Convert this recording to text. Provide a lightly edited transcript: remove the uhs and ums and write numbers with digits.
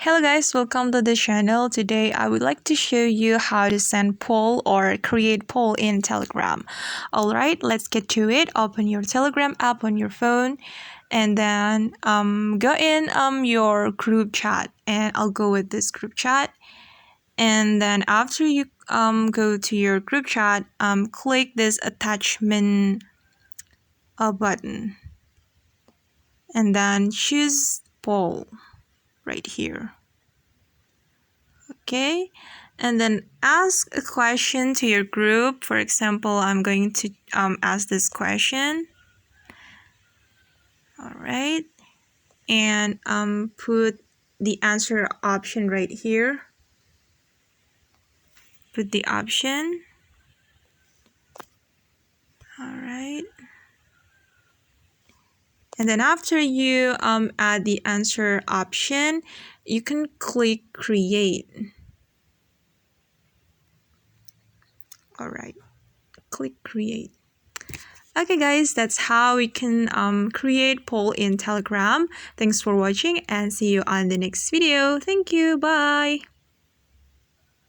Hello guys, welcome to the channel. Today I would like to show you how to send poll or create poll in Telegram. Alright, let's get to it. Open your Telegram app on your phone and then go in your group chat, and I'll go with this group chat. And then after you go to your group chat, click this attachment button and then choose poll right here. Okay, and then ask a question to your group. For example, I'm going to ask this question. All right, and put the answer option right here. Put the option. All right, and then after you add the answer option, you can click create. All right, click create. Okay guys, that's how we can create poll in Telegram. Thanks for watching and see you on the next video. Thank you. Bye.